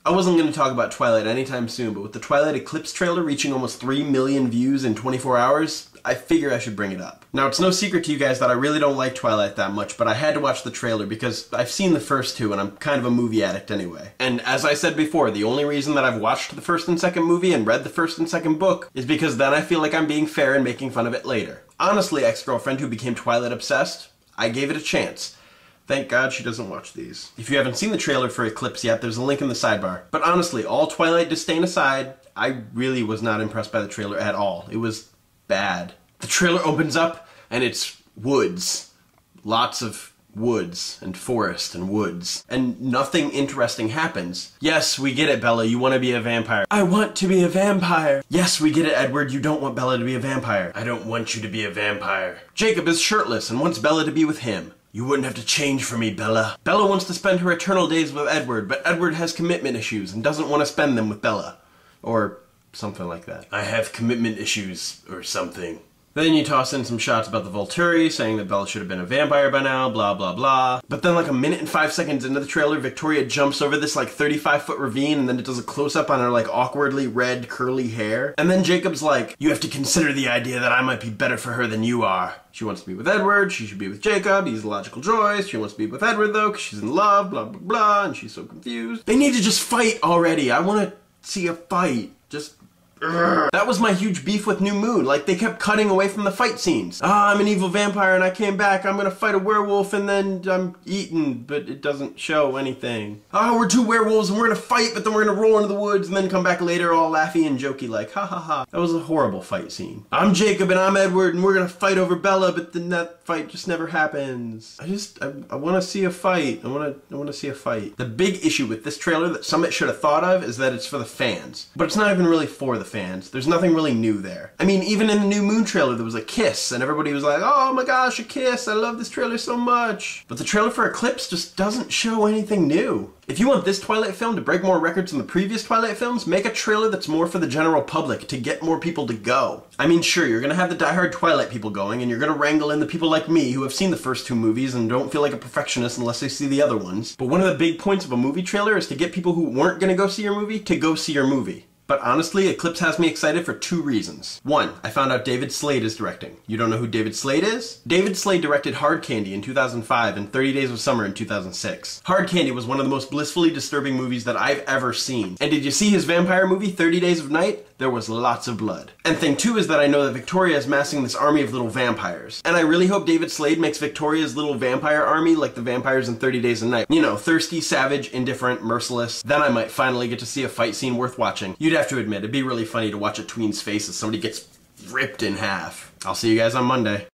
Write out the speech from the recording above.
I wasn't going to talk about Twilight anytime soon, but with the Twilight Eclipse trailer reaching almost 3 million views in 24 hours, I figure I should bring it up. Now, it's no secret to you guys that I really don't like Twilight that much, but I had to watch the trailer because I've seen the first two and I'm kind of a movie addict anyway. And as I said before, the only reason that I've watched the first and second movie and read the first and second book is because then I feel like I'm being fair and making fun of it later. Honestly, ex-girlfriend who became Twilight obsessed, I gave it a chance. Thank God she doesn't watch these. If you haven't seen the trailer for Eclipse yet, there's a link in the sidebar. But honestly, all Twilight disdain aside, I really was not impressed by the trailer at all. It was bad. The trailer opens up and it's woods. Lots of woods and forest and woods. And nothing interesting happens. Yes, we get it, Bella, you want to be a vampire. I want to be a vampire. Yes, we get it, Edward, you don't want Bella to be a vampire. I don't want you to be a vampire. Jacob is shirtless and wants Bella to be with him. You wouldn't have to change for me, Bella. Bella wants to spend her eternal days with Edward, but Edward has commitment issues and doesn't want to spend them with Bella. Or something like that. I have commitment issues, or something. Then you toss in some shots about the Volturi, saying that Bella should have been a vampire by now, blah blah blah. But then like a minute and 5 seconds into the trailer, Victoria jumps over this like 35-foot ravine and then it does a close-up on her like awkwardly red curly hair. And then Jacob's like, you have to consider the idea that I might be better for her than you are. She wants to be with Edward, she should be with Jacob, he's a logical choice. She wants to be with Edward though, because she's in love, blah blah blah, and she's so confused. They need to just fight already. I want to see a fight. Just... That was my huge beef with New Moon. Like, they kept cutting away from the fight scenes. Ah, I'm an evil vampire and I came back. I'm gonna fight a werewolf and then I'm eaten, but it doesn't show anything. Ah, we're two werewolves and we're gonna fight, but then we're gonna roll into the woods and then come back later all laughy and jokey like, ha ha ha. That was a horrible fight scene. I'm Jacob and I'm Edward and we're gonna fight over Bella, but then that fight just never happens. I wanna see a fight. I wanna see a fight. The big issue with this trailer that Summit should have thought of is that it's for the fans. But it's not even really for the fans. There's nothing really new there. I mean, even in the New Moon trailer there was a kiss and everybody was like, oh my gosh, a kiss, I love this trailer so much. But the trailer for Eclipse just doesn't show anything new. If you want this Twilight film to break more records than the previous Twilight films, make a trailer that's more for the general public to get more people to go. I mean, sure, you're gonna have the diehard Twilight people going and you're gonna wrangle in the people like me who have seen the first two movies and don't feel like a perfectionist unless they see the other ones. But one of the big points of a movie trailer is to get people who weren't gonna go see your movie to go see your movie. But honestly, Eclipse has me excited for 2 reasons. 1, I found out David Slade is directing. You don't know who David Slade is? David Slade directed Hard Candy in 2005 and 30 Days of Summer in 2006. Hard Candy was one of the most blissfully disturbing movies that I've ever seen. And did you see his vampire movie, 30 Days of Night? There was lots of blood. And thing 2 is that I know that Victoria is massing this army of little vampires. And I really hope David Slade makes Victoria's little vampire army like the vampires in 30 Days of Night. You know, thirsty, savage, indifferent, merciless. Then I might finally get to see a fight scene worth watching. You'd have to admit, it'd be really funny to watch a tween's face as somebody gets ripped in half. I'll see you guys on Monday.